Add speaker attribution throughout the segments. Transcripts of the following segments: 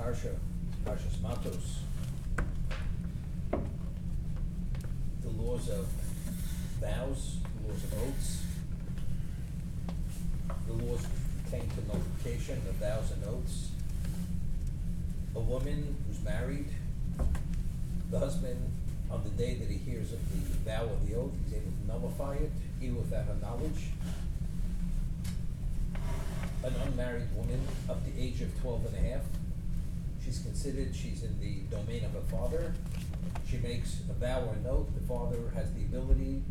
Speaker 1: Parsha, Parshas Matos, the laws of vows, the laws of oaths, the laws pertaining to nullification of vows and oaths. A woman who's married, the husband, on the day that he hears of the vow of the oath, he's able to nullify it, even without her knowledge. An unmarried woman up to the age of 12 and a half, she's in the domain of her father. She makes a vow or an oath. The father has the ability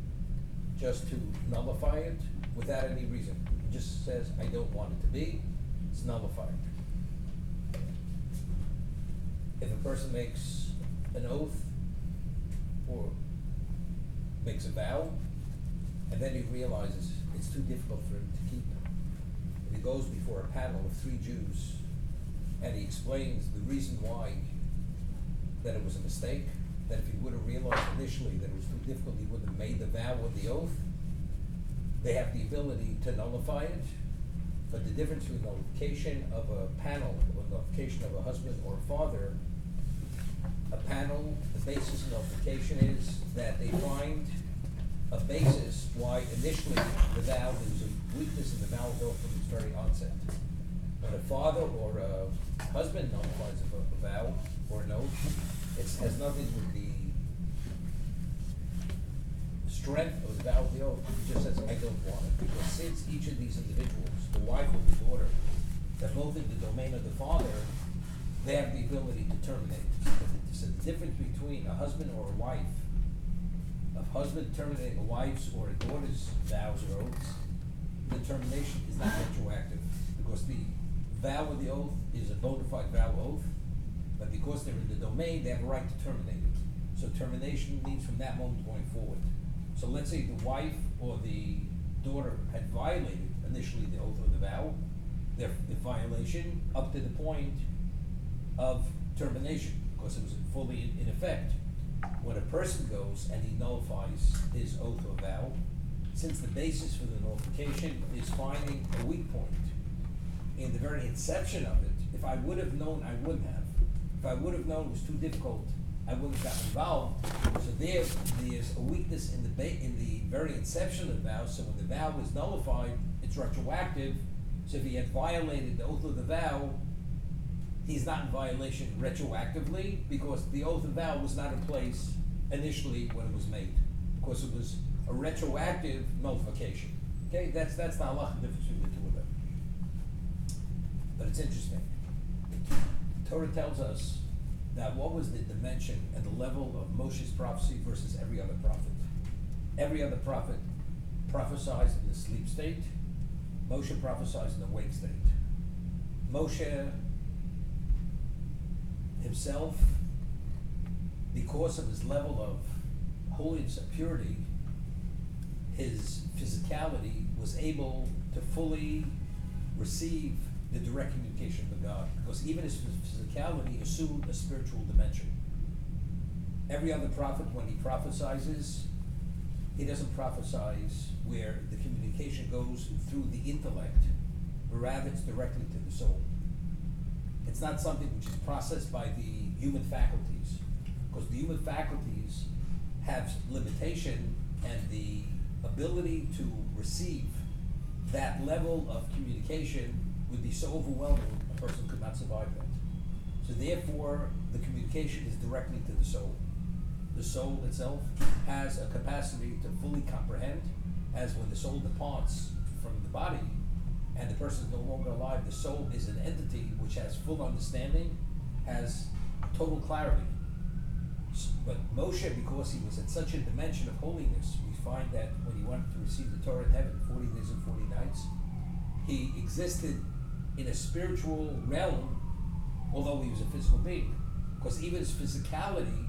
Speaker 1: just to nullify it without any reason. He just says, I don't want it to be, it's nullified. If a person makes an oath or makes a vow, and then he realizes it's too difficult for him to keep, and he goes before a panel of 3 Jews, and he explains the reason why that it was a mistake, that if he would have realized initially that it was too difficult, he wouldn't have made the vow or the oath. They have the ability to nullify it, but the difference between nullification of a panel or nullification of a husband or a father, a panel, the basis of nullification is that they find a basis why initially the vow, there was a weakness in the vow from its very onset. When a father or a husband nullifies a vow or an oath, it has nothing with the strength of the vow of the oath. It just says, I don't want it. Because since each of these individuals, the wife or the daughter, they're both in the domain of the father, they have the ability to terminate. So the difference between a husband or a wife, a husband terminating a wife's or a daughter's vows or oaths, the termination is not retroactive, because the vow of the oath is a bona fide vow oath, but because they're in the domain, they have a right to terminate it. So termination means from that moment going forward. So let's say the wife or the daughter had violated initially the oath or the vow, the violation up to the point of termination, because it was fully in effect. When a person goes and he nullifies his oath or vow, since the basis for the nullification is finding a weak point in the very inception of it, if I would have known, I wouldn't have. If I would have known it was too difficult, I wouldn't have gotten involved. So there's a weakness in the very inception of the vow. So when the vow is nullified, it's retroactive. So if he had violated the oath of the vow, he's not in violation retroactively, because the oath and vow was not in place initially when it was made, because it was a retroactive nullification. Okay, that's the halachic difference between the two of them. But it's interesting. The Torah tells us that what was the dimension and the level of Moshe's prophecy versus every other prophet. Every other prophet prophesies in the sleep state. Moshe prophesies in the wake state. Moshe himself, because of his level of holiness and purity, his physicality was able to fully receive the direct communication with God, because even his physicality assumed a spiritual dimension. Every other prophet, when he prophesizes, he doesn't prophesize where the communication goes through the intellect, but rather it's directly to the soul. It's not something which is processed by the human faculties, because the human faculties have limitation, and the ability to receive that level of communication would be so overwhelming, a person could not survive that. So therefore, the communication is directly to the soul. The soul itself has a capacity to fully comprehend, as when the soul departs from the body, and the person is no longer alive, the soul is an entity which has full understanding, has total clarity. But Moshe, because he was at such a dimension of holiness, we find that when he went to receive the Torah in heaven, 40 days and 40 nights, he existed in a spiritual realm, although he was a physical being. Because even his physicality,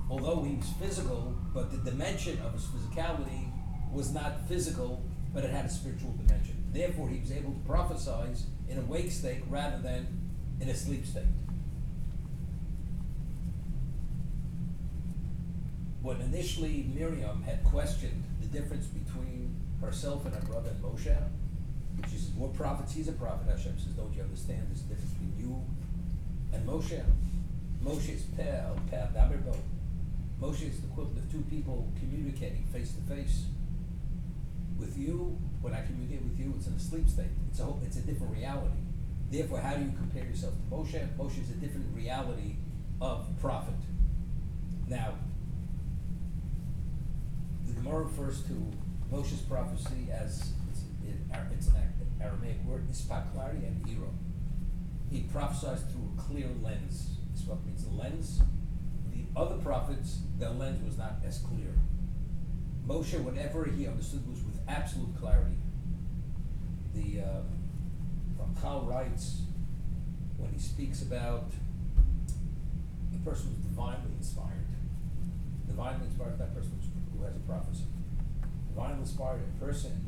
Speaker 1: although he was physical, but the dimension of his physicality was not physical, but it had a spiritual dimension. Therefore, he was able to prophesize in a wake state rather than in a sleep state. When initially Miriam had questioned the difference between herself and her brother and Moshe, she says, we're prophets, he's a prophet. Hashem says, don't you understand there's a difference between you And Moshe is Peh Daberbo. Moshe is the equivalent of two people communicating face to face. With you, when I communicate with you, it's in a sleep state. It's a different reality. Therefore, how do you compare yourself to Moshe? Moshe is a different reality of prophet. Now, the Gemara refers to Moshe's prophecy as, it's an Aramaic word, ispaklari and iro. He prophesied through a clear lens. This what means a lens. The other prophets, their lens was not as clear. Moshe, whatever he understood, was with absolute clarity. The Ramchal writes, when he speaks about the person who's divinely inspired. Divinely inspired, that person who has a prophecy. Divinely inspired, a person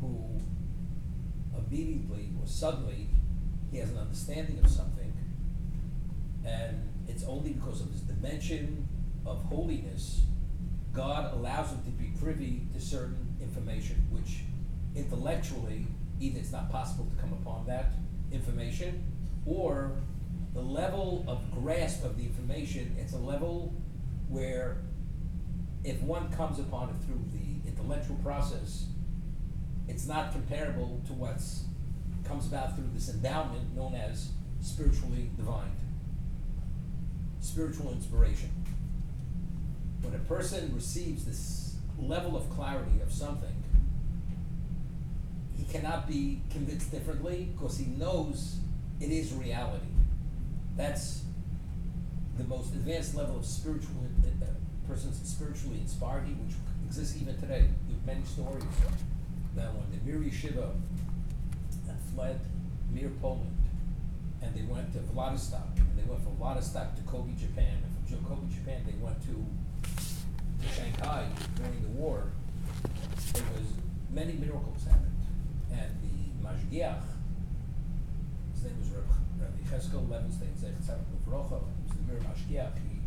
Speaker 1: who immediately or suddenly he has an understanding of something, and it's only because of his dimension of holiness God allows him to be privy to certain information, which intellectually either it's not possible to come upon that information, or the level of grasp of the information, it's a level where if one comes upon it through the intellectual process, it's not comparable to what's comes about through this endowment known as spiritually divined, spiritual inspiration. When a person receives this level of clarity of something, he cannot be convinced differently because he knows it is reality. That's the most advanced level of spiritual person's spiritually inspired, which exists even today. There are many stories that when the Mir Yeshiva fled near Poland, and they went to Vladivostok, and they went from Vladivostok to Kobe, Japan, and from Kobe, Japan, they went to Shanghai during the war. There was many miracles happened, and the Mashgiach, his name was Rabbi Cheskel Levenstein, Zechat Levrocha, he was the Mir Mashgiach, he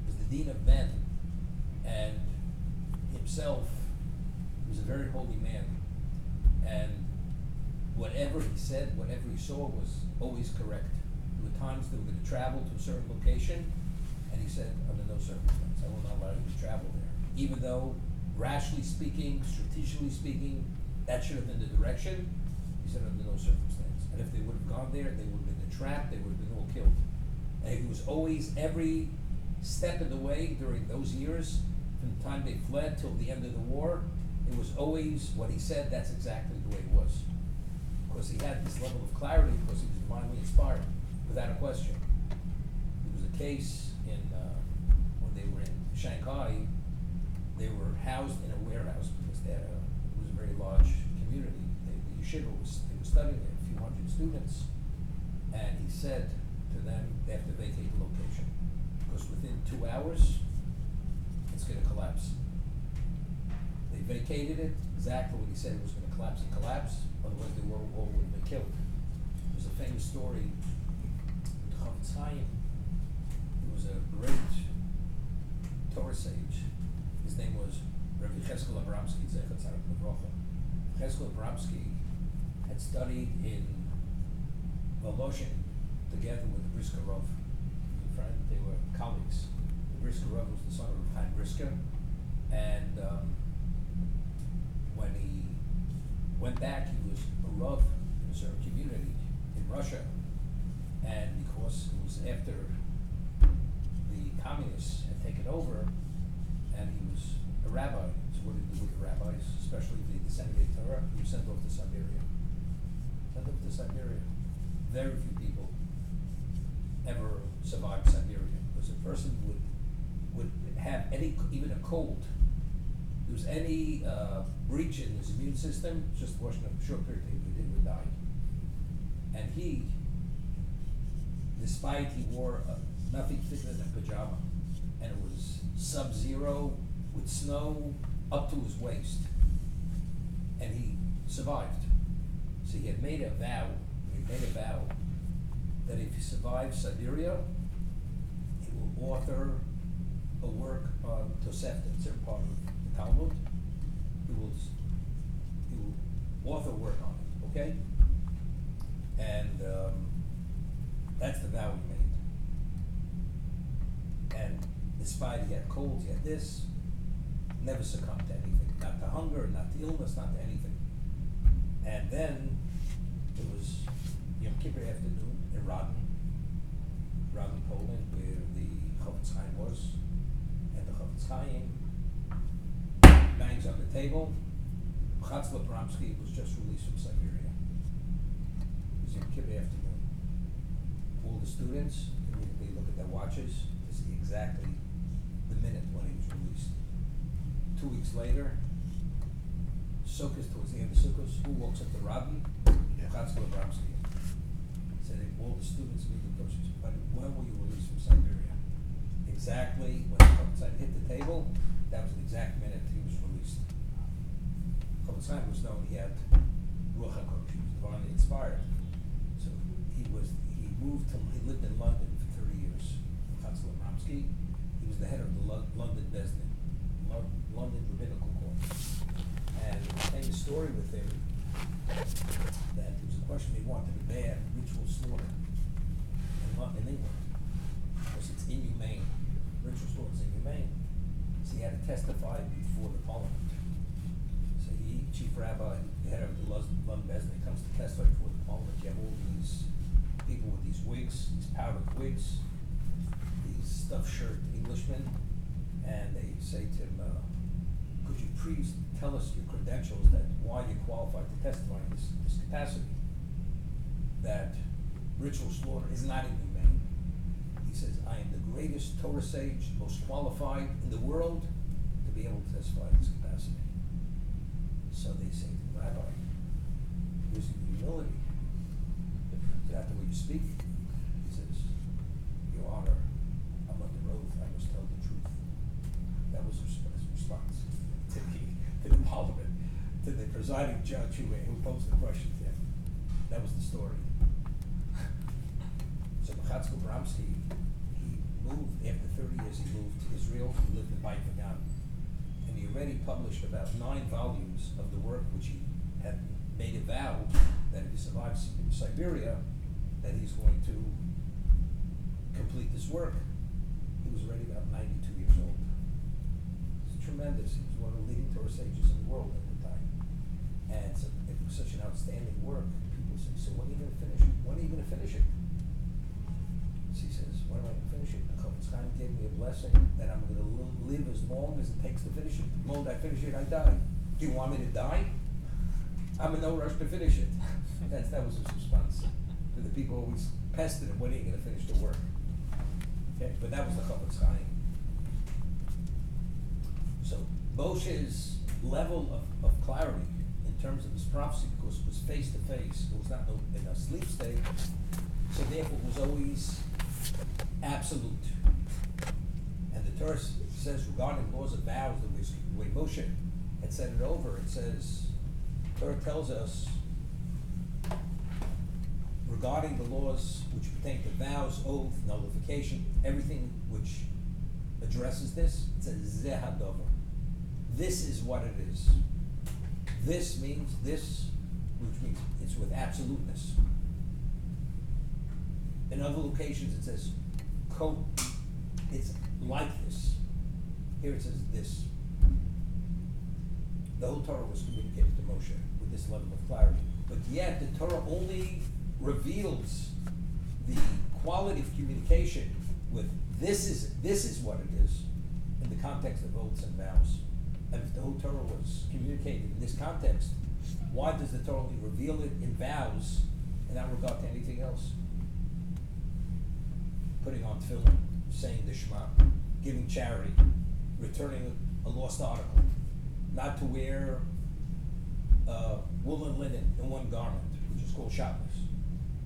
Speaker 1: was the dean of men, and himself was a very holy man, and whatever he said, whatever he saw was always correct. There were times they were going to travel to a certain location, and he said, under no circumstance, I will not allow you to travel there. Even though, rationally speaking, strategically speaking, that should have been the direction, he said, under no circumstance. And if they would have gone there, they would have been trapped, they would have been all killed. And he was always, every step of the way during those years, from the time they fled till the end of the war, it was always what he said, that's exactly the way it was. Because he had this level of clarity, because he was divinely inspired, without a question. There was a case in when they were in Shanghai, they were housed in a warehouse because it was a very large community. The yeshiva they were studying there, a few hundred students, and he said to them they have to vacate the location because within 2 hours it's going to collapse. They vacated it exactly when he said it was going to collapse. It collapsed. Otherwise, they all would have been killed. There's a famous story with Chafetz Chaim. He was a great Torah sage. His name was Rabbi Cheskel Abramsky, Zechat Levrocha. Cheskel Abramsky had studied in Voloshin together with the Brisker Rav. Friend, they were colleagues. The Brisker Rav was the son of Chaim Brisker, and when he went back, he was a Rav in a certain community in Russia, and because it was after the communists had taken over, and he was a rabbi, so what did he do with the rabbis, especially if they disseminated Torah? He was sent off to Siberia. Very few people ever survived Siberia, because a person would have even a cold. There was any breach in his immune system, just a question of a short period, he would die. And he, despite he wore nothing thicker than a pajama, and it was sub-zero with snow up to his waist, and he survived. So he had made a vow that if he survives Siberia, he will author a work on Tosefta, it's a part of the Talmud. He will author work on it, okay? And That's the vow he made. And despite he had colds, he had this, never succumbed to anything. Not to hunger, not to illness, not to anything. And then it was Yom Kippur afternoon in Rodden, Poland, where the Chofetz Chaim was. And the Chofetz Chaim bangs on the table. Chatzler Bramsky was just released from Siberia. It was Yom Kippur afternoon. All the students immediately look at their watches to see exactly the minute when he was released. 2 weeks later, Sukkot, towards the end of Sukkot, who walks into Rodden? Chatzler Bramsky. Said all the students immediately approached him. But when were you released from Siberia? Exactly when the Chofetz Chaim hit the table, that was the exact minute he was released. Chofetz Chaim was known, he had Ruach HaKodesh, he was divinely inspired. So he lived in London for 30 years. Chatzler Bramsky, he was the head of the London Bezdin, London Rabbinical Court. And there came a story with him that there was a question they wanted to ban ritual slaughter in England, because it's inhumane. Ritual slaughter is inhumane. So he had to testify before the parliament. So he, chief rabbi, the head of the London Bezdin, comes to testify before the parliament. You have all these people with these wigs, these powdered wigs, these stuffed shirt Englishmen, and they say to him, could you please tell us your credentials, that why you're qualified to testify in this capacity, that ritual slaughter is not inhumane. He says, I am the greatest Torah sage, most qualified in the world to be able to testify in this capacity. So they say to the rabbi, here's the humility. Is that the way you speak? He says, Your Honor, I'm under oath, I must tell the truth. That was his response to the parliament, to the presiding judge who posed the question to him. That was the story. So Chatzler Bramsky, he moved, after 30 years, he moved to Israel. He lived in Beit Vegan. And he already published about 9 volumes of the work which he had made a vow that if he survives in Siberia, that he's going to complete this work. He was already about 92 years old. It's tremendous. He was one of the leading Torah sages in the world at the time. And so it was such an outstanding work. People say, so when are you going to finish it? When are you going to finish it? So he says, when am I going to finish it? The Chofetz Chaim gave me a blessing that I'm going to live as long as it takes to finish it. The moment I finish it, I die. Do you want me to die? I'm in no rush to finish it. That was his response. To the people always pestered him, when are you going to finish the work? Okay, but that was the Chofetz Chaim. So Moshe's level of clarity in terms of his prophecy, because it was face to face, it was not in a sleep state, so therefore it was always absolute. And the Torah says regarding laws of vows, the way Moshe had said it over, it says, Torah tells us regarding the laws which pertain to vows, oath, nullification, everything which addresses this, it says Zeh HaDavar. This is what it is. This means this, which means it's with absoluteness. In other locations it says, it's like this. Here it says this. The whole Torah was communicated to Moshe with this level of clarity. But yet the Torah only reveals the quality of communication with this is what it is in the context of oaths and vows. And if the whole Torah was communicated in this context, why does the Torah only reveal it in vows and not regard to anything else? Putting on tefillin, saying the Shema, giving charity, returning a lost article, not to wear wool and linen in one garment, which is called Shabbos.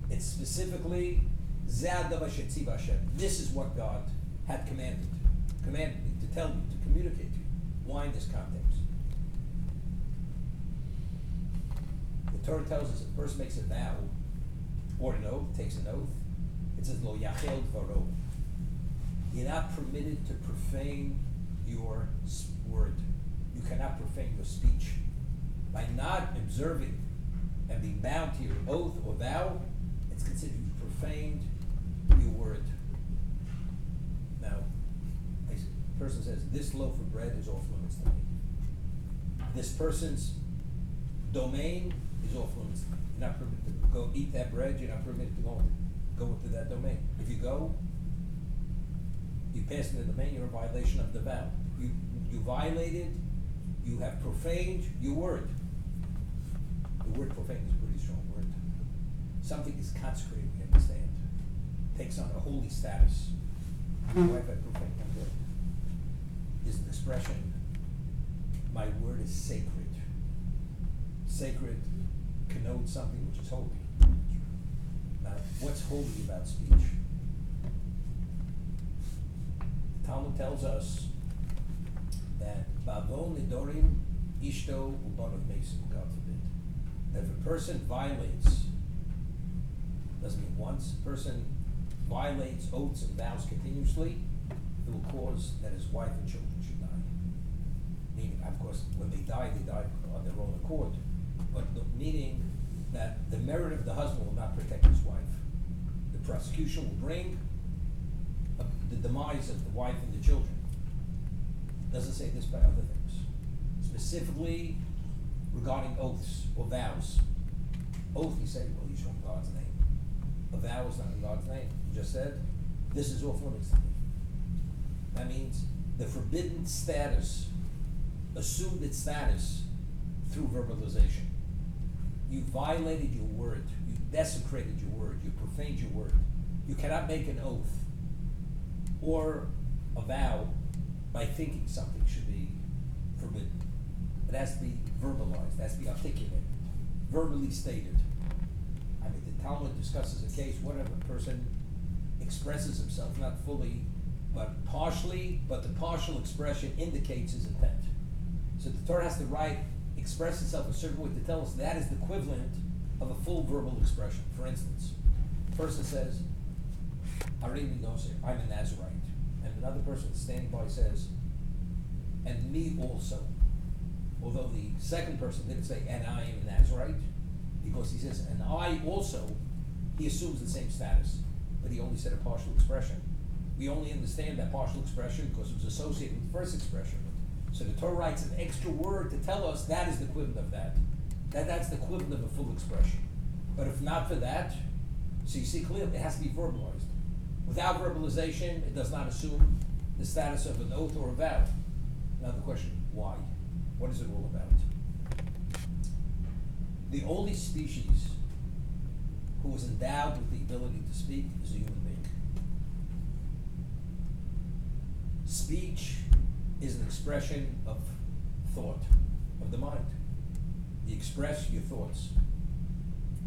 Speaker 1: It's specifically this is what God had commanded me to tell you, to communicate to you. Why in this context? The Torah tells us if a person makes a vow or an oath, takes an oath, it says lo yachel dvaro. You're not permitted to profane your word. You cannot profane your speech. By not observing and being bound to your oath or vow, it's considered you profaned your word. Now, a person says, this loaf of bread is off limits to me. This person's domain is off limits. You're not permitted to go eat that bread. You're not permitted to go into that domain. If you go, you pass in the domain, you're in violation of the vow. You violated, you have profaned your word. The word profane is a pretty strong word. Something is consecrated, we understand. Takes on a holy status. Why have I profaned my word? Is an expression, my word is sacred. Sacred connotes something which is holy. Now, what's holy about speech? The Talmud tells us that Bavon Nidorim Ishto Ubanov Mesim, God forbid. That if a person violates, doesn't mean once, a person violates oaths and vows continuously, it will cause that his wife and children should die. Meaning, of course, when they die on their own accord, but meaning that the merit of the husband will not protect his wife. The prosecution will bring the demise of the wife and the children. Doesn't say this by other things. Specifically regarding oaths or vows. Oath, you say, well, you show in God's name. A vow is not in God's name. You just said, this is off limits to me. That means the forbidden status assumed its status through verbalization. You violated your word. You desecrated your word. You profaned your word. You cannot make an oath or a vow by thinking something should be forbidden. It has to be verbalized. It has to be articulated, verbally stated. I mean, the Talmud discusses a case whenever a person expresses himself, not fully, but partially, but the partial expression indicates his intent. So the Torah has to express itself a certain way to tell us that is the equivalent of a full verbal expression. For instance, a person says, I'm a Nazarite. And another person standing by says, and me also. Although the second person didn't say, and I am a Nazarite, because he says, and I also, he assumes the same status, but he only said a partial expression. We only understand that partial expression because it was associated with the first expression. So the Torah writes an extra word to tell us that is the equivalent of that. That's the equivalent of a full expression. But if not for that, so you see clearly, it has to be verbalized. Without verbalization, it does not assume the status of an oath or a vow. Now the question, why? What is it all about? The only species who is endowed with the ability to speak is a human being. Speech is an expression of thought, of the mind. You express your thoughts.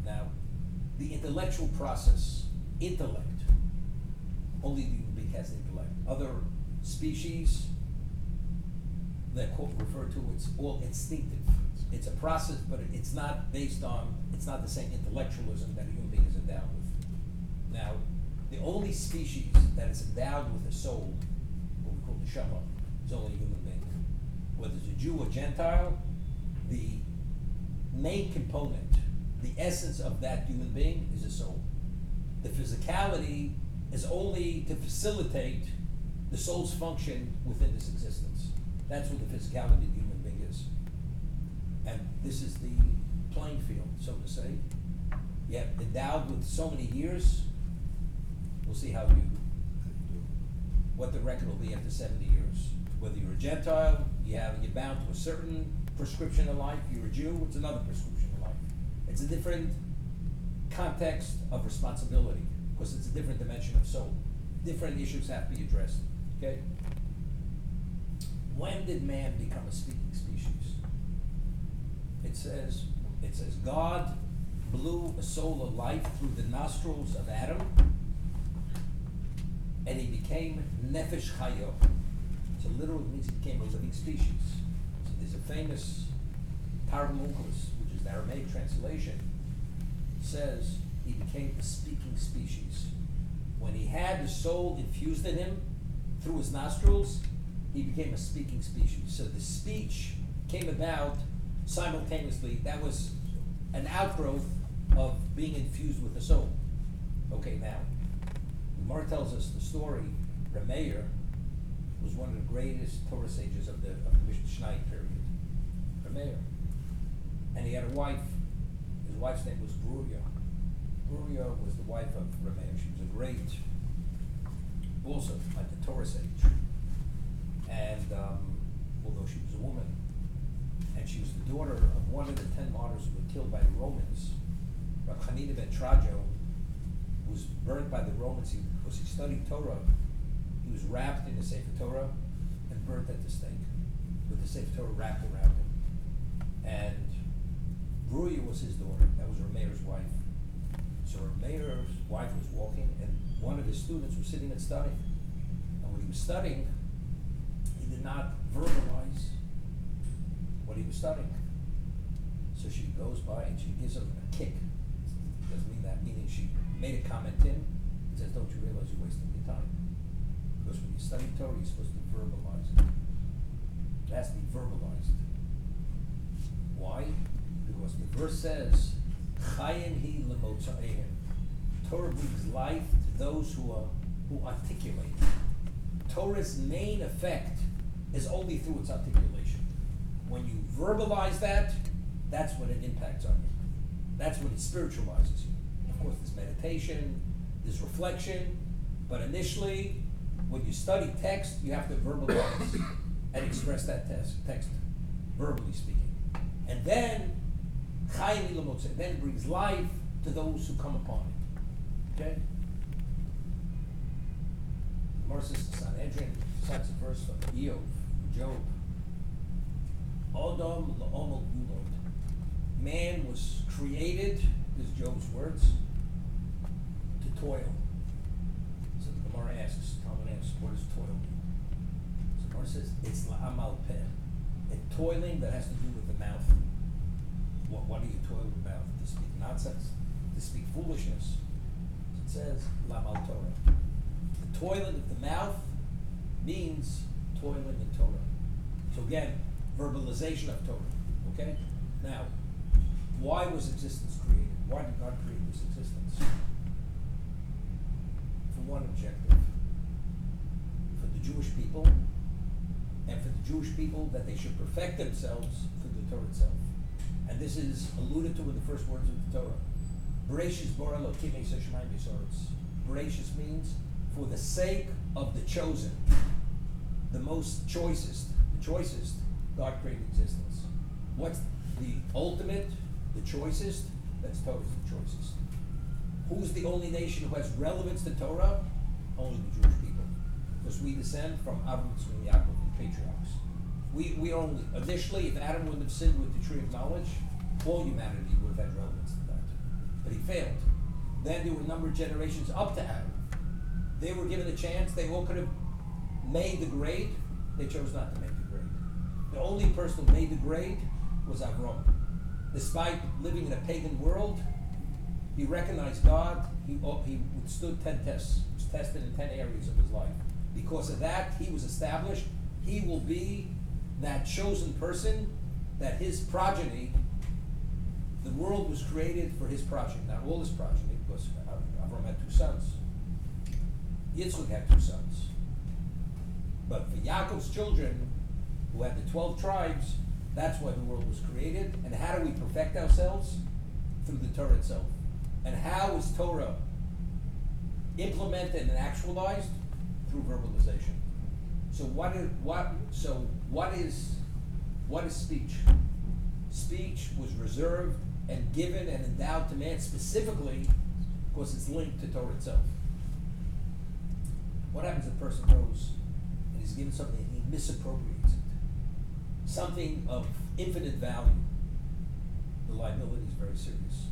Speaker 1: Now, the intellectual process, intellect, only the human being has intellect. Other species that refer to it's all instinctive. It's a process, but it's not based on, it's not the same intellectualism that a human being is endowed with. Now, the only species that is endowed with a soul, what we call the Shema, is only a human being. Whether it's a Jew or Gentile, the main component, the essence of that human being is a soul. The physicality is only to facilitate the soul's function within this existence. That's what the physicality of the human being is. And this is the playing field, so to say. Yet endowed with so many years, we'll see what the record will be after 70 years. Whether you're a Gentile, you're bound to a certain prescription of life. You're a Jew, it's another prescription of life. It's a different context of responsibility because it's a different dimension of soul. Different issues have to be addressed. Okay? When did man become a speaking species? It says God blew a soul of life through the nostrils of Adam, and he became nefesh chayo. So literally means he became a living species. So there's a famous Targum Onkelos, which is the Aramaic translation, says he became a speaking species. When he had the soul infused in him through his nostrils, he became a speaking species. So the speech came about simultaneously. That was an outgrowth of being infused with the soul. Okay, now, The Gemara tells us the story. Rameir was one of the greatest Torah sages of the Mishnah period. Rameir, and he had a wife. His wife's name was Bruria. Bruria was the wife of Rameir. She was a great, also like a Torah sage, and although she was a woman, and she was the daughter of one of the 10 martyrs who were killed by the Romans. Rabbi Hanina ben Trajo was burned by the Romans because he studied Torah. He was wrapped in the Sefer Torah and burnt at the stake with the Sefer Torah wrapped around him. And Bruria was his daughter. That was Rameir's wife. So Rameir's wife was walking, and one of his students was sitting and studying. And when he was studying, he did not verbalize what he was studying. So she goes by and she gives him a kick. It doesn't mean that, meaning she made a comment to him and says, don't you realize you're wasting your time? Because when you study Torah, you're supposed to verbalize it. It has to be verbalized. Why? Because the verse says, Chayin hi lemotza'ehem. Torah brings life to those who articulate. Torah's main effect is only through its articulation. When you verbalize that, that's when it impacts on you. That's when it spiritualizes you. Of course, there's meditation, there's reflection, but initially, when you study text, you have to verbalize and express that text, verbally speaking. And then, then it brings life to those who come upon it. Okay? The Gemara says in Sanhedrin, cites a verse from Job. Adam la'omal yulod. Man was created, this is Job's words, to toil. So the Gemara asks, Talmud asks, what does toil mean? So the Gemara says, it's la'amal peh. A toiling that has to do with the mouth. What do you toil with the mouth? To speak nonsense? To speak foolishness? So it says, la'amal Torah. The toiling of the mouth means toiling in Torah. So again, verbalization of Torah. Okay? Now, why was existence created? Why did God create this existence? For one objective. For the Jewish people, and for the Jewish people that they should perfect themselves through the Torah itself. And this is alluded to in the first words of the Torah. Bereshis bara Elokim es hashamayim v'haaretz. Bereshis means for the sake of the chosen, the most choicest, God created existence. What's the ultimate, the choicest? That's Torah's the choicest. Who's the only nation who has relevance to Torah? Only the Jewish people. Because we descend from Avraham, Yitzchak, Yaakov, the patriarchs. We only, initially, if Adam wouldn't have sinned with the tree of knowledge, all humanity would have had relevance to that. But he failed. Then there were a number of generations up to Adam. They were given a chance. They all could have made the grade. They chose not to make the grade. The only person who made the grade was Avram. Despite living in a pagan world, he recognized God. He withstood 10 tests. He was tested in 10 areas of his life. Because of that, he was established. He will be that chosen person, that his progeny, the world was created for his progeny. Not all his progeny, because Avram had 2 sons. Yitzchak had 2 sons. But for Yaakov's children, who had the 12 tribes, that's why the world was created. And how do we perfect ourselves? Through the Torah itself. And how is Torah implemented and actualized? Through verbalization. So what is speech? Speech was reserved and given and endowed to man specifically because it's linked to Torah itself. What happens if a person goes and he's given something and he misappropriates it? Something of infinite value. The liability is very serious.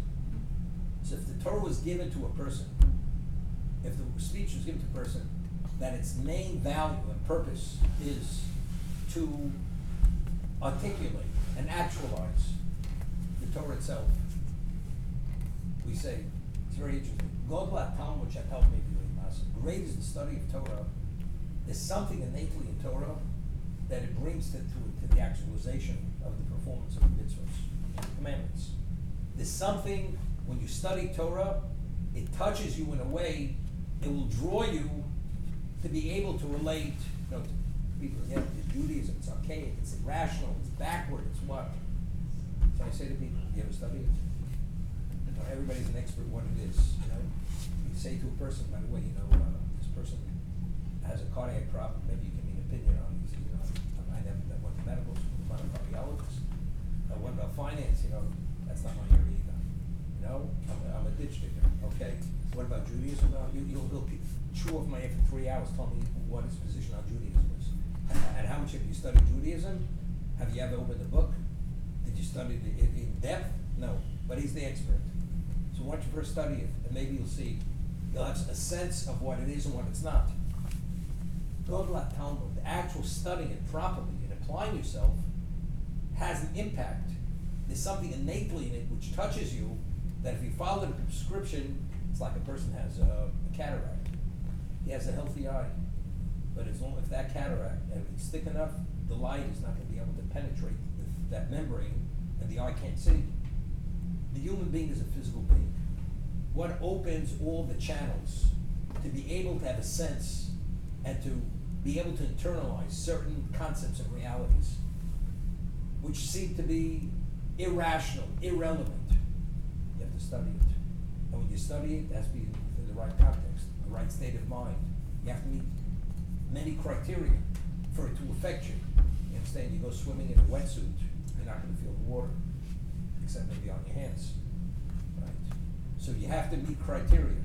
Speaker 1: So if the Torah was given to a person, if the speech was given to a person, that its main value and purpose is to articulate and actualize the Torah itself. We say, it's very interesting. Great is the study of Torah. There's something innately in Torah that it brings to the actualization of the performance of the mitzvahs, commandments. There's something, when you study Torah, it touches you in a way It will draw you to be able to relate, to people, it's Judaism, it's archaic, it's irrational, it's backward, it's what? So I say to people, you ever study it? Everybody's an expert what it is, You say to a person, by the way, this person has a cardiac problem, maybe you can give me an opinion on it. I never went to medical school, I'm not a cardiologist. What about finance? That's not my area either. I'm a ditch digger. Okay. What about Judaism? No, you'll chew off my ear for 3 hours telling me what his position on Judaism is. And how much have you studied Judaism? Have you ever opened a book? Did you study it in depth? No. But he's the expert. So why don't you first study it, and maybe you'll have a sense of what it is and what it's not. Godlat Talmud, the actual studying it properly and applying yourself has an impact. There's something innately in it which touches you that if you follow the prescription, it's like a person has a cataract. He has a healthy eye, but as long as that cataract, and if it's thick enough, the light is not going to be able to penetrate that membrane, and the eye can't see. The human being is a physical being. What opens all the channels to be able to have a sense and to be able to internalize certain concepts and realities which seem to be irrational, irrelevant. You have to study it. And when you study it, it has to be in the right context, the right state of mind. You have to meet many criteria for it to affect you. You understand? You go swimming in a wetsuit, you're not going to feel the water, except maybe on your hands. Right? So you have to meet criteria.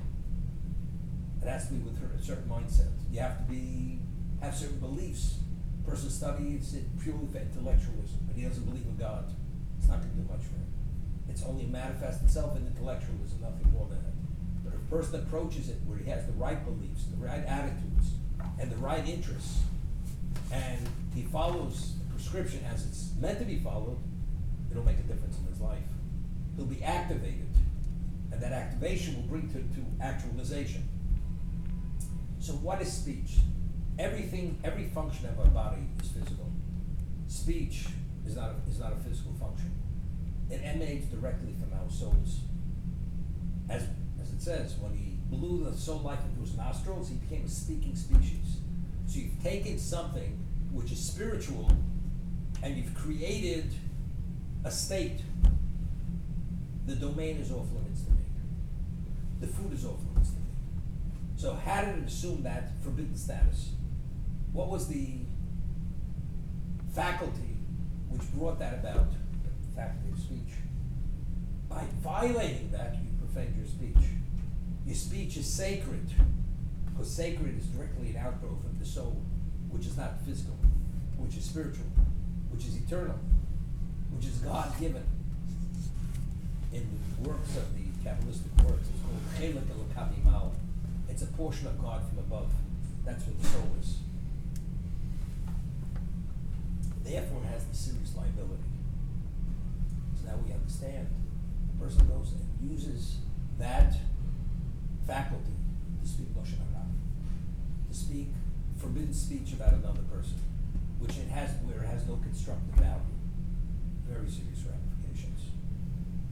Speaker 1: It has to be with a certain mindset. You have to have certain beliefs. A person studies it purely for intellectualism, but he doesn't believe in God. It's not going to do much for him. It's only manifest itself in intellectualism, nothing more than that. But if a person approaches it where he has the right beliefs, the right attitudes, and the right interests, and he follows the prescription as it's meant to be followed, it'll make a difference in his life. He'll be activated, and that activation will bring to actualization. So what is speech? Every function of our body is physical. Speech is not a physical function. It emanates directly from our souls. As it says, when he blew the soul life into his nostrils, he became a speaking species. So you've taken something which is spiritual, and you've created a state. The domain is off limits to me. The food is off limits to me. So how did it assume that forbidden status? What was the faculty which brought that about? The faculty of speech. By violating that, you profaned your speech. Your speech is sacred, because sacred is directly an outgrowth of the soul, which is not physical, which is spiritual, which is eternal, which is God-given. In the works of the Kabbalistic works, it's called Chelek Elokam Imal. It's a portion of God from above. That's what the soul is. Therefore, it has the serious liability. So now we understand. The person goes and uses that faculty to speak Lashon Hara, to speak forbidden speech about another person, where it has no constructive value. Very serious ramifications.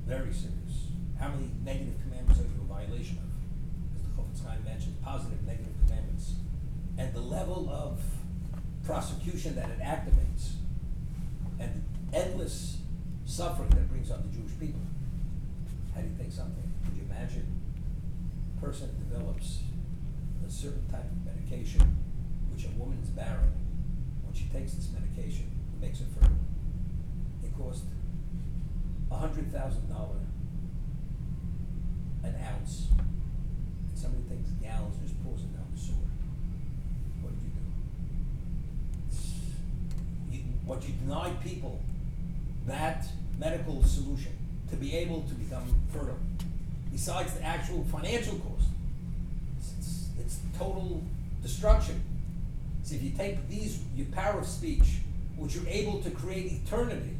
Speaker 1: Very serious. How many negative commandments are you a violation of? As the Chofetz Chaim mentioned, positive, negative commandments. And the level of prosecution that it activates, and the endless suffering that it brings on the Jewish people. How do you take something? Could you imagine a person develops a certain type of medication, which a woman is barren. When she takes this medication, it makes her fertile. It costs $100,000 an ounce. And somebody takes gallons and just pours it down the sewer. What did you do? What you denied people, that medical solution to be able to become fertile, besides the actual financial cost, it's total destruction. So if you take your power of speech, which you're able to create eternity,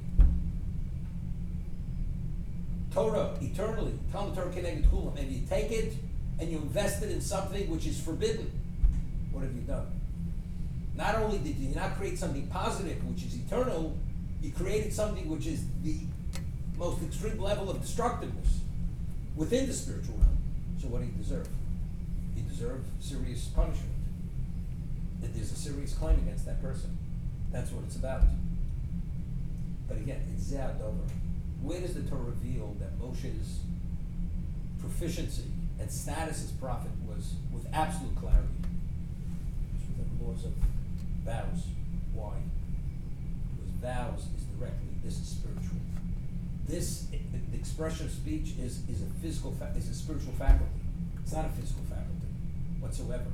Speaker 1: Torah, eternally, Talmud Torah Keneged Kulam, and you take it and you invest it in something which is forbidden, what have you done? Not only did you not create something positive, which is eternal, you created something which is the most extreme level of destructiveness within the spiritual realm. So what do you deserve? You deserve serious punishment. That there's a serious claim against that person. That's what it's about. But again, it's Zeh Dover. Where does the Torah reveal that Moshe's proficiency and status as prophet was with absolute clarity? It's within the laws of vows. Why? Because vows is directly, this is spiritual. This, the expression of speech is a physical, is a spiritual faculty. It's not a physical faculty whatsoever.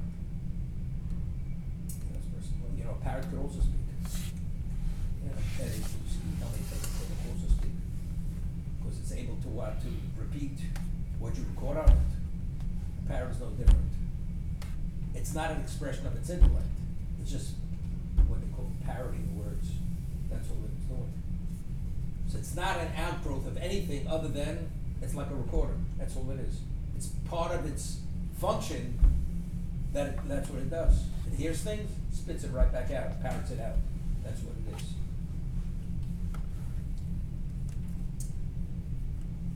Speaker 1: A parrot could also speak. And you tell me things that it also speak. Because it's able to what? To repeat what you record on it. A parrot is no different. It's not an expression of its intellect. It's just what they call parroting words. That's all it's doing. So it's not an outgrowth of anything other than it's like a recorder. That's all it is. It's part of its function that's what it does. It hears things, spits it right back out, parrots it out. That's what it is.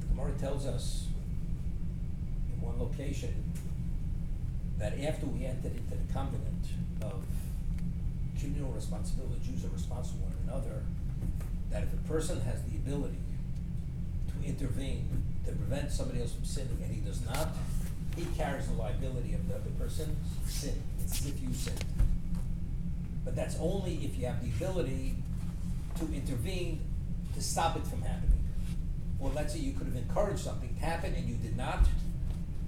Speaker 1: The Gemara tells us in one location that after we entered into the covenant of communal responsibility, Jews are responsible one another, that if a person has the ability to intervene to prevent somebody else from sinning and he does not, he carries the liability of the other person's sin. It's as if you sinned. But that's only if you have the ability to intervene to stop it from happening. Or let's say you could have encouraged something to happen and you did not.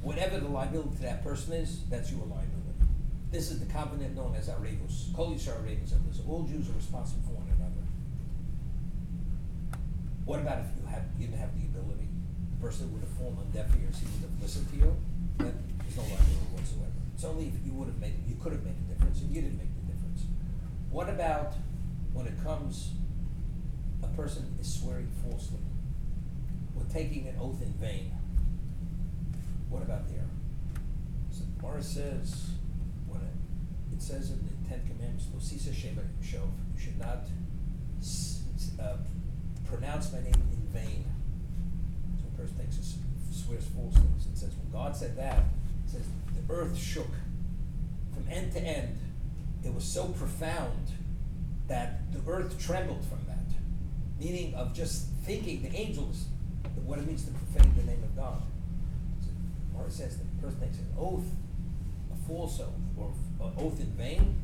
Speaker 1: Whatever the liability to that person is, that's your liability. This is the covenant known as Arevus. Kol Yisrael Arevus. All Jews are responsible for one another. What about if you didn't have the ability? The person would have fallen on deaf ears. He would have listened to you. Then there's no liability whatsoever. It's only if you could have made a difference, and you didn't make the difference. What about when it comes, a person is swearing falsely, or taking an oath in vain? What about there? So Gemara says, it says in the Ten Commandments, "Lo sisa shema shov," you should not pronounce my name in vain. So a person swears falsely. It says when God said that, it says the earth shook from end to end. It was so profound that the earth trembled from that. Meaning of just thinking, the angels, what it means to profane the name of God. So, or it says that the person takes an oath, a false oath, or an oath in vain.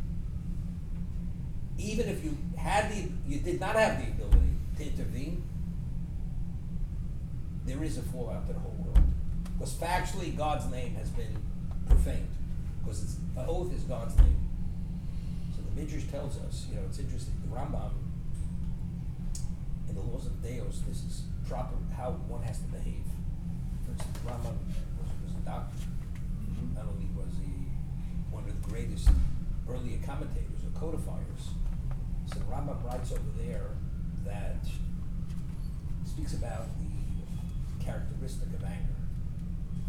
Speaker 1: Even if you did not have the ability to intervene, there is a fallout to the whole world. Because factually, God's name has been profaned. Because an oath is God's name. So the Midrash tells us, it's interesting, the Rambam, in the laws of Deos, this is proper, how one has to behave. For instance, the Rambam was a doctor. Not only was he one of the greatest earlier commentators or codifiers, so the Rambam writes over there that speaks about the characteristic of anger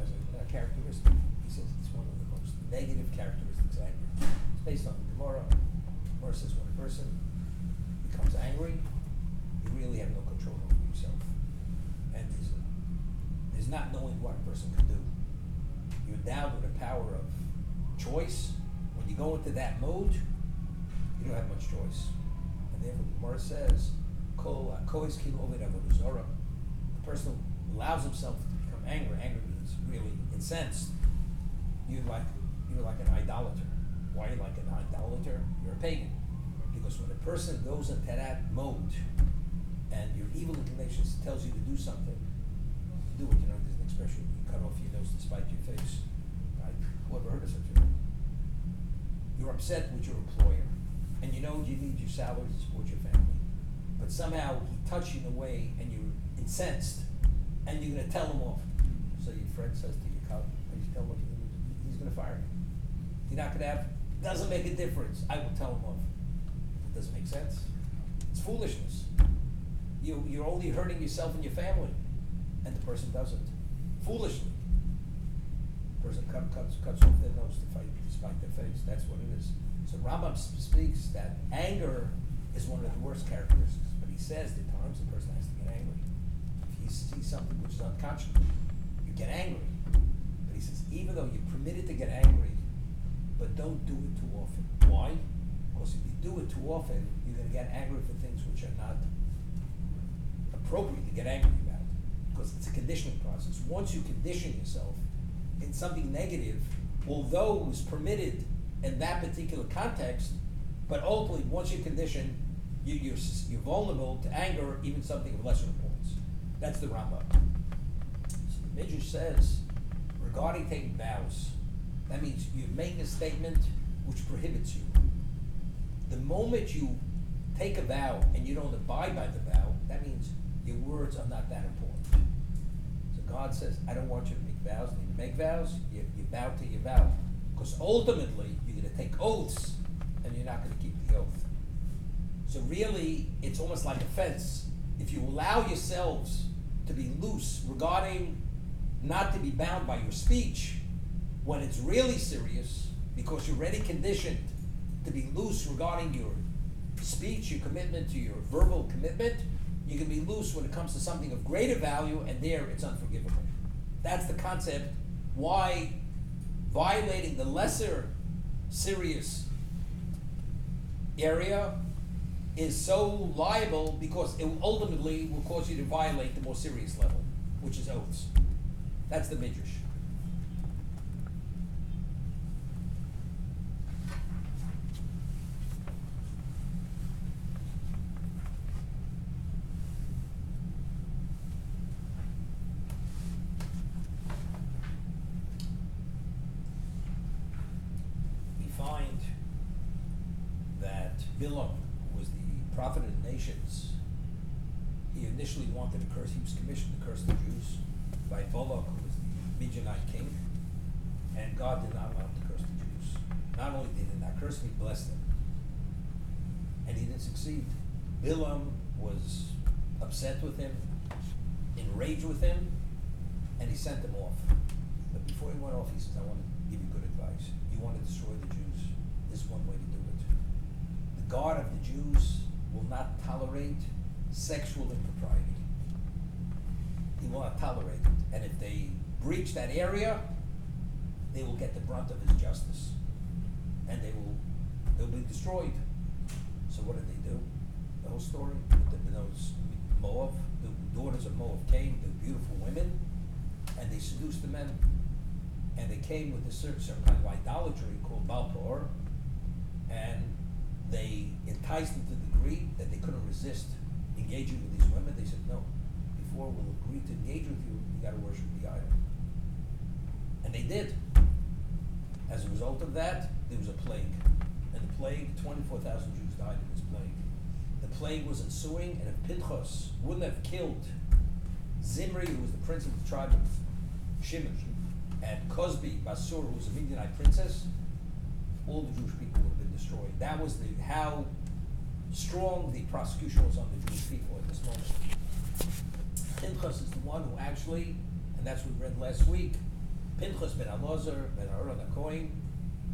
Speaker 1: as a characteristic. He says it's one of the most negative characteristics of anger. It's based on the Gemara. Gemara says when a person becomes angry, you really have no control over yourself. And there's not knowing what a person can do. You're endowed with the power of choice. When you go into that mode, you don't have much choice. And therefore the Gemara says, the person who allows himself to become angry means really incensed. You're like an idolater. Why are you like an idolater? You're a pagan. Because when a person goes into that mode and your evil inclination tells you to do something, do it. There's an expression, you cut off your nose to spite your face. Right? Whoever heard of such a thing? You're upset with your employer, and you need your salary to support your family. But somehow he touched you in a way and you're incensed, and you're going to tell him off. So your friend says to your colleague, you tell him he's going to fire you. You're not going to have, doesn't make a difference. I will tell him off. It doesn't make sense. It's foolishness. You're only hurting yourself and your family, and the person doesn't. Foolishly. The person cuts off their nose to spite their face. That's what it is. So Rambam speaks that anger is one of the worst characteristics. But he says there are times the person has to get angry. If you see something which is unconscionable, you get angry. But he says even though you're permitted to get angry,
Speaker 2: but don't do it too often. Why? Because if you do it too often, you're going to get angry for things which are not appropriate to get angry about. Because it's a conditioning process. Once you condition yourself in something negative, although it was permitted in that particular context, but ultimately, once you condition, you're vulnerable to anger, even something of lesser importance. That's the Rambam. So the Midrash says, regarding taking vows, that means you're making a statement which prohibits you. The moment you take a vow and you don't abide by the vow, that means your words are not that important. So God says, I don't want you to make vows. And if you make vows, you bow to your vow. Because ultimately, you're going to take oaths and you're not going to keep the oath. So really, it's almost like a fence. If you allow yourselves to be loose regarding not to be bound by your speech, when it's really serious, because you're already conditioned to be loose regarding your speech, your commitment to your verbal commitment, you can be loose when it comes to something of greater value, and there it's unforgivable. That's the concept why violating the lesser serious area is so liable, because it ultimately will cause you to violate the more serious level, which is oaths. That's the midrash. We find that Bilam, who was the prophet of the nations, he initially wanted to curse, he was commissioned to curse the Jews by Balak, who was the Midianite king, and God did not allow him to curse the Jews. Not only did he not curse them, he blessed them. And he didn't succeed. Bilam was upset with him, enraged with him, and he sent him off. But before he went off, he says, I want to give you good advice. You want to destroy the Jews, this is one way to do it. The God of the Jews will not tolerate sexual impropriety. He will not tolerate it. And if they breach that area, they will get the brunt of his justice. And they'll be destroyed. So what did they do? The whole story, those Moab, the daughters of Moab came, the beautiful women, and they seduced the men. And they came with a certain kind of idolatry called Baal Peor, and they enticed them to the degree that they couldn't resist engaging with these women. They said, no, before we'll agree to engage with you, you got to worship the idol. And they did. As a result of that, there was a plague. And the plague, 24,000 Jews died in this plague. The plague was ensuing, and if Pinchas wouldn't have killed Zimri, who was the prince of the tribe of Shimon, and Cosbi Basur, who was a Midianite princess, all the Jewish people would have been destroyed. That was how strong the prosecution was on the Jewish people at this moment. Pinchas is the one who actually, and that's what we read last week, Pinchas ben Elazar ben Aaron HaKohen,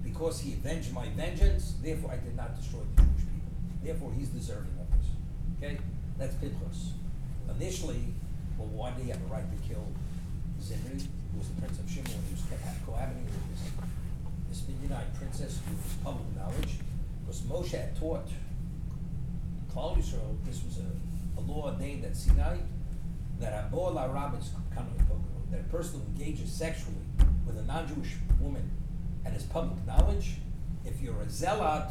Speaker 2: because he avenged my vengeance, therefore I did not destroy the Jewish people. Therefore he's deserving of this. Okay? That's Pinchas. Initially, well, why did he have a right to kill Zimri, who was the prince of Shimon, when he was cohabiting with this Midianite princess who was public knowledge? Because Moshe had taught Klal Yisrael, this was a law ordained at Sinai, that a bo'al harab is that a person who engages sexually with a non-Jewish woman and is public knowledge, if you're a zealot,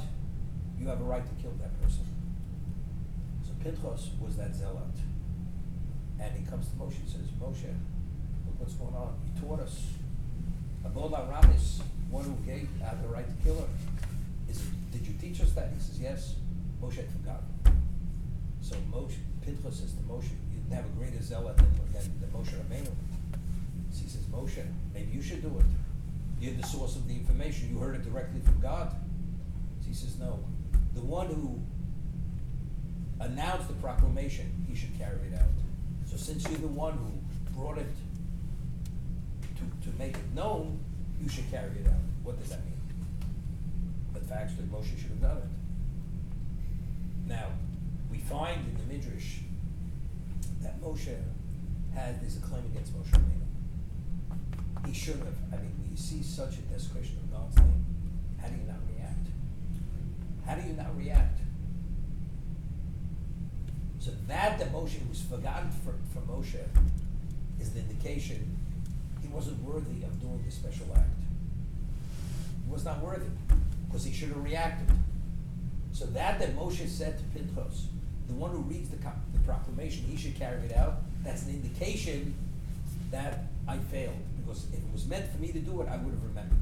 Speaker 2: you have a right to kill that person. So Pinchas was that zealot. And he comes to Moshe and says, Moshe, look what's going on. You taught us. A bo'al harab is one who had the right to kill her. Did you teach us that? He says, yes. Moshe had forgotten. So Pinchas says to Moshe, you didn't have a greater zealot than Moshe Rabbeinu. So he says, Moshe, maybe you should do it. You're the source of the information. You heard it directly from God. So he says, no. The one who announced the proclamation, he should carry it out. So since you're the one who brought it to make it known, you should carry it out. What does that mean? The fact that Moshe should have done it. Now, we find in the Midrash that Moshe there's a claim against Moshe Rabbeinu. He should have. I mean, we see such a desecration of God's name. How do you not react? How do you not react? So that Moshe was forgotten for Moshe is an indication he wasn't worthy of doing the special act. He was not worthy because he should have reacted. So that Moshe said to Pinchas, the one who reads the proclamation, he should carry it out. That's an indication that I failed, because if it was meant for me to do it, I would have remembered.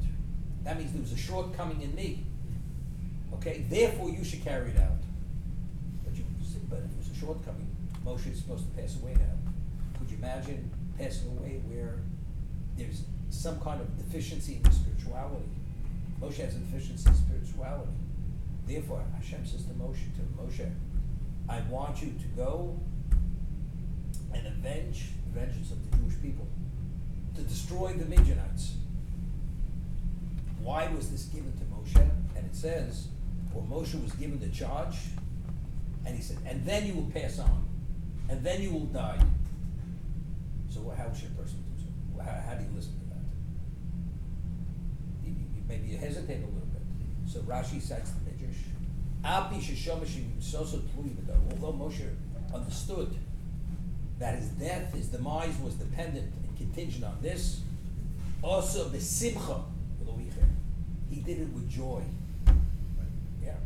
Speaker 2: That means there was a shortcoming in me. Okay, therefore you should carry it out. But if it was a shortcoming, Moshe is supposed to pass away now. Could you imagine passing away where there's some kind of deficiency in spirituality? Moshe has a deficiency in spirituality. Therefore, Hashem says to Moshe, I want you to go and avenge the vengeance of the Jewish people, to destroy the Midianites. Why was this given to Moshe? And it says, well, Moshe was given the charge, and he said, and then you will pass on, and then you will die. So how should a person do so? How do you listen to that? Maybe you hesitate a little bit. So Rashi cites the Midrash. Although Moshe understood that his death, his demise was dependent and contingent on this, also b'simcha, he did it with joy. Yeah,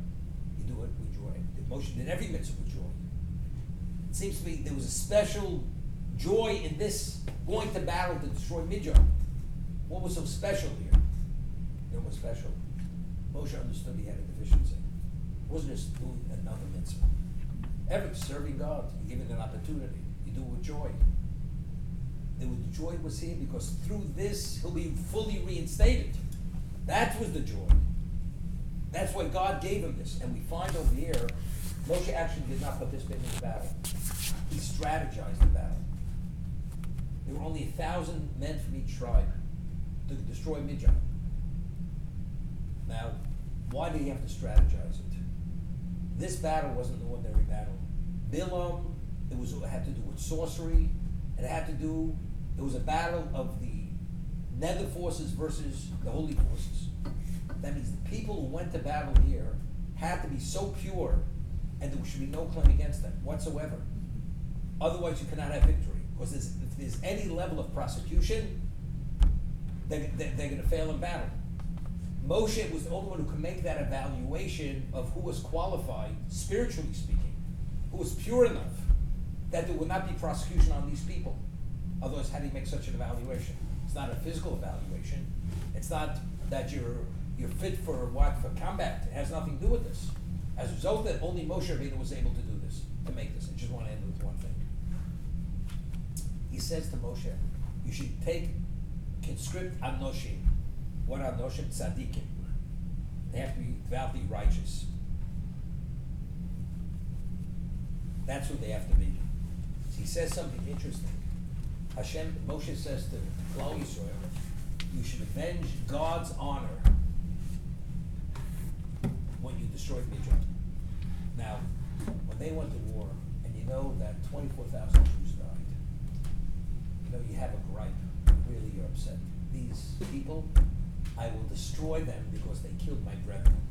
Speaker 2: he did it with joy. Moshe did every mitzvah with joy. It seems to me there was a special joy in this going to battle to destroy Midian. What was so special here? You know what's special? Moshe understood he had a deficiency. It wasn't just doing another mitzvah. Every serving God, you give it an opportunity. You do it with joy. The joy was here because through this he'll be fully reinstated. That was the joy. That's why God gave him this. And we find over here, Moshe actually did not participate in the battle. He strategized the battle. There were only 1,000 men from each tribe to destroy Midian. Now, why did he have to strategize it? This battle wasn't an ordinary battle. Bilam, it had to do with sorcery. It was a battle of the nether forces versus the holy forces. That means the people who went to battle here had to be so pure, and there should be no claim against them whatsoever. Otherwise, you cannot have victory. Because if there's any level of prosecution, they're going to fail in battle. Moshe was the only one who could make that evaluation of who was qualified, spiritually speaking, who was pure enough that there would not be prosecution on these people. Otherwise, how do you make such an evaluation? It's not a physical evaluation. It's not that you're fit for what? For combat. It has nothing to do with this. As a result, that only Moshe Rabbeinu was able to do this, to make this. I just want to end with one thing. He says to Moshe, you should conscript Anoshim. What are Anoshim? Tzaddikim. They have to be devoutly righteous. That's what they have to be. So he says something interesting. Moshe says to Klal Yisrael, you should avenge God's honor when you destroyed Midian. Now, when they went to war, and you know that 24,000 Jews died, you know you have a gripe. Really, you're upset. These people, I will destroy them because they killed my brethren.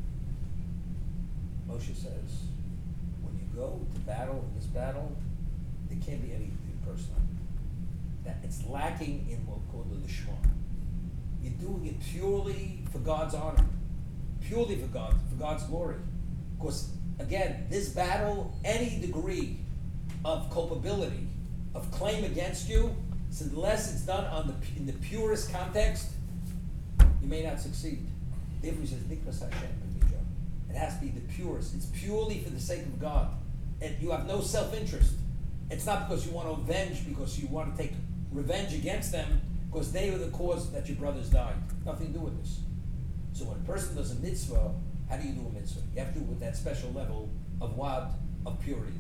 Speaker 2: Moshe says, when you go to battle, in this battle, there can't be anything personal. That it's lacking in what we call the lishma. You're doing it purely for God's honor, purely for God's glory. Because again, this battle, any degree of culpability, of claim against you, so unless it's done in the purest context, you may not succeed. Therefore, he says, Nikras Hashem b'midya. It has to be the purest. It's purely for the sake of God, and you have no self-interest. It's not because you want to avenge, because you want to take revenge against them, because they were the cause that your brothers died. Nothing to do with this. So when a person does a mitzvah, how do you do a mitzvah? You have to do it with that special level of what? Of purity.